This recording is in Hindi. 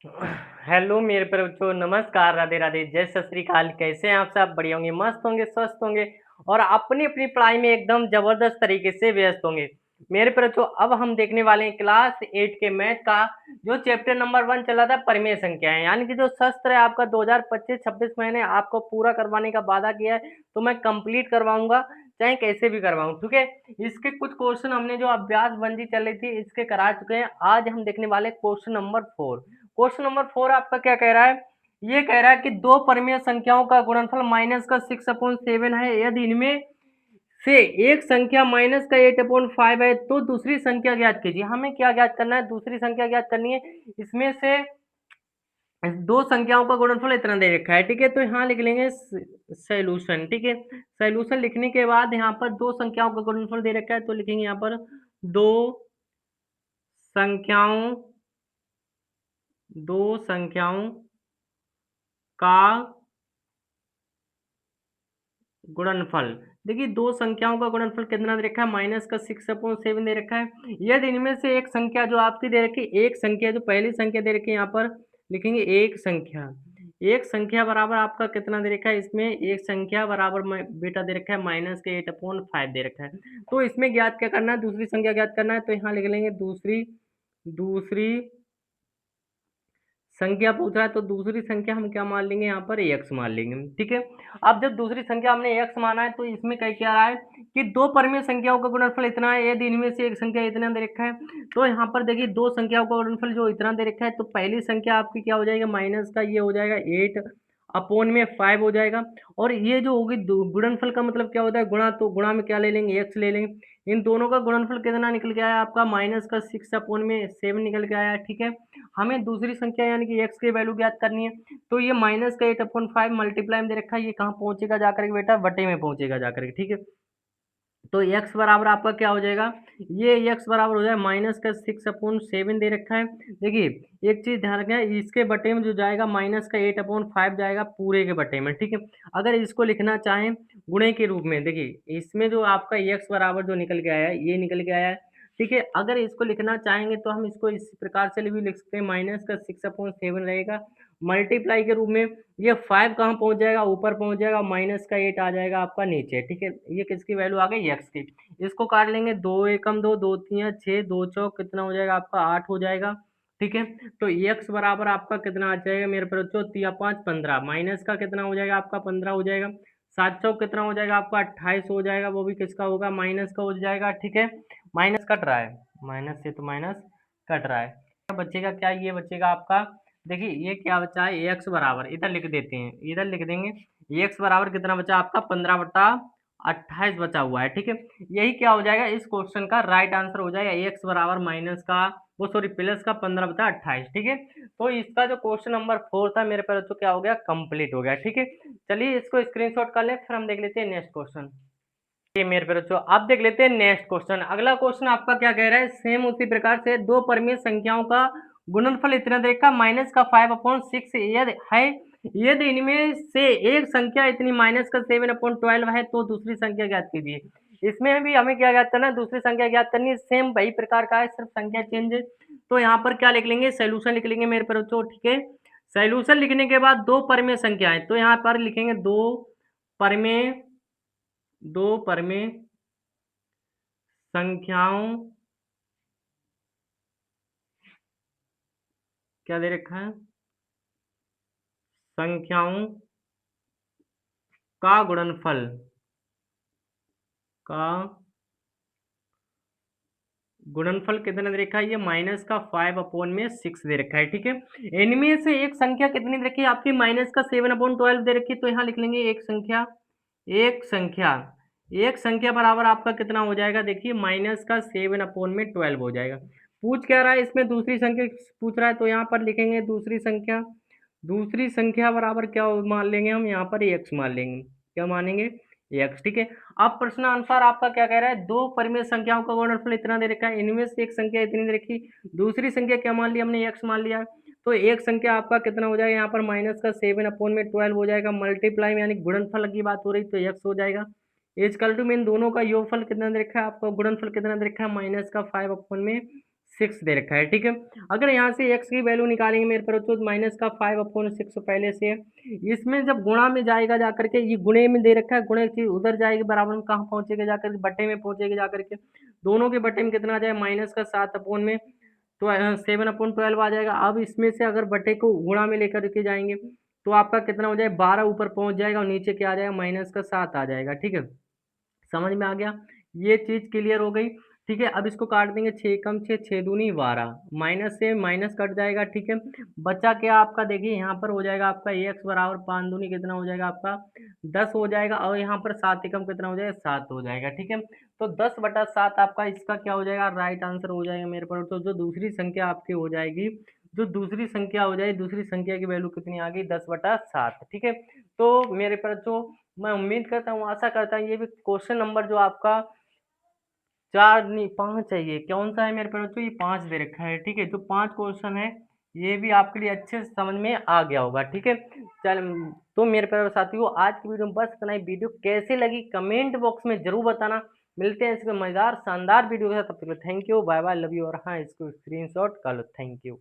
हेलो मेरे प्यारे बच्चों, नमस्कार, राधे राधे, जय सत श्री अकाल। कैसे हैं आप सब? बढ़िया होंगे, मस्त होंगे, स्वस्थ होंगे और अपनी अपनी पढ़ाई में एकदम जबरदस्त तरीके से व्यस्त होंगे। मेरे प्यारे बच्चों, अब हम देखने वाले हैं क्लास 8 के मैथ का जो चैप्टर नंबर 1 चला था, परिमेय संख्याएं। यानी कि जो शस्त्र है आपका 2025-26 मैंने आपको पूरा करवाने का वादा किया है, तो मैं कंप्लीट करवाऊंगा, चाहे कैसे भी करवाऊं। ठीक है, इसके कुछ क्वेश्चन हमने जो अभ्यास बंदी चल रही थी इसके करा चुके हैं। आज हम देखने वाले क्वेश्चन नंबर 4। क्वेश्चन नंबर 4 आपका क्या कह रहा है? ये कह रहा है कि दो परमीय संख्याओं का गुणनफल माइनस का 6/7 है। यदि इनमें से एक संख्या माइनस का 8/5 है तो दूसरी संख्या ज्ञात कीजिए। हमें क्या ज्ञात करना है? दूसरी संख्या ज्ञात करनी है। इसमें से दो संख्याओं का गुणनफल इतना दे रखा है। ठीक है, तो यहाँ लिख लेंगे सॉल्यूशन। ठीक है, सॉल्यूशन लिखने के बाद यहाँ पर दो संख्याओं का गुणनफल दे रखा है, तो लिखेंगे यहाँ पर दो संख्याओं दो संख्याओं का गुणनफल। देखिए, दो संख्याओं का गुणनफल कितना दे रखा है? माइनस का 6/7 दे रखा है। यदि इनमें से एक संख्या जो आपकी दे रखी है, एक संख्या जो पहली संख्या दे रखी है, यहाँ पर लिखेंगे एक संख्या। एक संख्या बराबर आपका कितना दे रखा है? इसमें एक संख्या बराबर बेटा दे रखा है माइनस के 8/5 दे रखा है। तो इसमें ज्ञात क्या करना है? दूसरी संख्या ज्ञात करना है, तो यहाँ लिख लेंगे दूसरी दूसरी संख्या पूछ रहा है, तो दूसरी संख्या हम क्या मान लेंगे? यहाँ पर x मान लेंगे। ठीक है, अब जब दूसरी संख्या हमने x माना है, तो इसमें कह क्या रहा है कि दो परमीय संख्याओं का गुणनफल इतना है। यदि इनमें से एक संख्या इतना दे रखा है, तो यहाँ पर देखिए दो संख्याओं का गुणनफल जो इतना दे रखा है, तो पहली संख्या आपकी क्या हो जाएगा? माइनस का ये हो जाएगा 8/5 हो जाएगा। और ये जो होगी गुणनफल का मतलब क्या होता है? गुणा, तो गुणा में क्या ले लेंगे? x ले लेंगे। इन दोनों का गुणनफल कितना निकल के आया आपका? माइनस का 6/7 निकल के आया। ठीक है, हमें दूसरी संख्या यानी कि x की वैल्यू ज्ञात करनी है, तो ये माइनस का 8/5 मल्टीप्लाई में दे रखा है, ये कहाँ पहुंचेगा जाकर के बेटा? बटे में पहुंचेगा जाकर के। ठीक है, तो x बराबर आपका क्या हो जाएगा? ये x बराबर हो जाएगा माइनस का 6/7 दे रखा है। देखिए एक चीज ध्यान रखें, इसके बटे में जो जाएगा माइनस का 8/5 जाएगा पूरे के बटे में। ठीक है, अगर इसको लिखना चाहें गुणे के रूप में, देखिए इसमें जो आपका x बराबर जो निकल के आया है, ये निकल के आया है। ठीक है, अगर इसको लिखना चाहेंगे तो हम इसको इस प्रकार से भी लिख सकते हैं, माइनस का 6/7 रहेगा मल्टीप्लाई के रूप में। ये 5 कहाँ पहुंच जाएगा? ऊपर पहुंच जाएगा। माइनस का 8 आ जाएगा आपका नीचे। ठीक है, ये किसकी वैल्यू आ गई? x की। इसको काट लेंगे, दो एकम दो, दो तियां 6, दो चौक कितना हो जाएगा आपका? 8 हो जाएगा। ठीक है, तो x बराबर आपका कितना आ जाएगा मेरे बच्चों? 3 5 15, माइनस का कितना हो जाएगा आपका? 15 हो जाएगा। 7 चौक कितना हो जाएगा आपका? 28 हो जाएगा, वो भी किसका होगा? माइनस का हो जाएगा। ठीक है, माइनस कट रहा है, माइनस से तो माइनस कट रहा है। बचेगा क्या? ये बचेगा आपका, देखिए ये क्या बचा है? एक्स बराबर, इधर लिख देते हैं, इधर लिख देंगे एक्स बराबर कितना बचा आपका? 15/28 बचा हुआ है। ठीक है, यही क्या हो जाएगा? इस क्वेश्चन का राइट आंसर हो जाएगा एक्स बराबर माइनस का वो सॉरी प्लस का 15/28। ठीक है, तो इसका जो क्वेश्चन नंबर 4 था मेरे पास, तो क्या हो गया? कंप्लीट हो गया। ठीक है, चलिए इसको स्क्रीनशॉट कर ले, फिर हम देख लेते हैं नेक्स्ट क्वेश्चन। ये मेरे बच्चों आप देख लेते हैं नेक्स्ट क्वेश्चन। अगला क्वेश्चन आपका क्या कह रहा है? सेम उसी प्रकार से दो परमीय संख्याओं का गुणनफल इतना देखा माइनस का 5/6 यदि है। यदि इनमें से एक संख्या इतनी माइनस का 7/12 है तो दूसरी संख्या ज्ञात कीजिए। इसमें भी हमें क्या ज्ञात करना है? दूसरी संख्या ज्ञात करनी है। सेम वही प्रकार का है, सिर्फ संख्या चेंज है। तो यहाँ पर क्या लिख लेंगे? सोल्यूशन लिख लेंगे मेरे बच्चों। ठीक है, सोल्यूशन लिखने के बाद दो परमीय संख्या है, तो यहाँ पर लिखेंगे परमेय दो परमेय संख्याओं, क्या दे रखा है? संख्याओं का गुणनफल का गुणनफल कितना दे रखा है? ये माइनस का 5/6 दे रखा है। ठीक है, इनमें से एक संख्या कितनी दे रखी है आपकी? माइनस का 7/12 दे रखी है, तो यहाँ लिख लेंगे एक संख्या। एक संख्या एक संख्या बराबर आपका कितना हो जाएगा? देखिए माइनस का 7/12 हो जाएगा। पूछ क्या रहा है? इसमें दूसरी संख्या पूछ रहा है, तो यहाँ पर लिखेंगे दूसरी संख्या। दूसरी संख्या बराबर क्या मान लेंगे हम? यहाँ पर x मान लेंगे। क्या मानेंगे? x। ठीक है, अब प्रश्नानुसार आपका क्या कह रहा है? दो परिमेय संख्याओं का गुणनफल इतना दे रखा है, इनमें से एक संख्या इतनी दे रखी, दूसरी संख्या क्या मान लिया हमने? x मान लिया। तो एक संख्या आपका कितना हो जाएगा? यहाँ पर माइनस का 7/12 हो जाएगा मल्टीप्लाई में, यानी गुणनफल की बात हो रही, तो x हो जाएगा। इजकल टू में इन दोनों का योगफल कितना दे रखा है आपको? गुणनफल कितना दे रखा है? माइनस का 5/6 6 दे रखा है, ठीक है। अगर यहाँ से x की वैल्यू निकालेंगे मेरे पर तो माइनस का 5/6 पहले से है। इसमें जब गुणा में जाएगा जाकर के, ये गुणे में दे रखा है, गुणे की उधर जाएगी बराबर में कहाँ पहुंचेगा जाकर के, बट्टे में पहुंचेगी जाकर के। दोनों के बट्टे में कितना आ जाएगा, माइनस का 7 में तो 7/12 आ जाएगा। अब इसमें से अगर बटे को गुणा में लेकर के जाएंगे तो आपका कितना हो जाएगा, 12 ऊपर पहुंच जाएगा और नीचे क्या आ जाएगा, -7 आ जाएगा, ठीक है। समझ में आ गया, ये चीज क्लियर हो गई, ठीक है। अब इसको काट देंगे, 6 कम 6, 6 दूनी 12, माइनस से माइनस कट जाएगा, ठीक है। बचा क्या आपका, देखिए यहाँ पर हो जाएगा आपका x बराबर 5 दूनी कितना हो जाएगा आपका 10 हो जाएगा, और यहाँ पर 7 एकम कितना हो जाएगा, 7 हो जाएगा, ठीक है। तो 10/7 आपका इसका क्या हो जाएगा, राइट आंसर हो जाएगा मेरे पर। तो जो दूसरी संख्या आपकी हो जाएगी, जो दूसरी संख्या हो जाएगी, दूसरी संख्या की वैल्यू कितनी आ गई, 10/7, ठीक है। तो मेरे पर जो, मैं उम्मीद करता हूँ, आशा करता हूँ, ये भी क्वेश्चन नंबर जो आपका 4 नहीं 5 है, ये कौन सा है मेरे पास, तो ये 5 दे रखा है, ठीक है। जो 5 क्वेश्चन है ये भी आपके लिए अच्छे से समझ में आ गया होगा, ठीक है। चल, तो मेरे प्यारे साथियों, आज की वीडियो में बस इतना ही। वीडियो कैसे लगी कमेंट बॉक्स में जरूर बताना। मिलते हैं इसके मजेदार शानदार वीडियो के साथ, तब तक thank you, bye bye, love you, और हाँ इसको स्क्रीनशॉट कर लो, थैंक यू।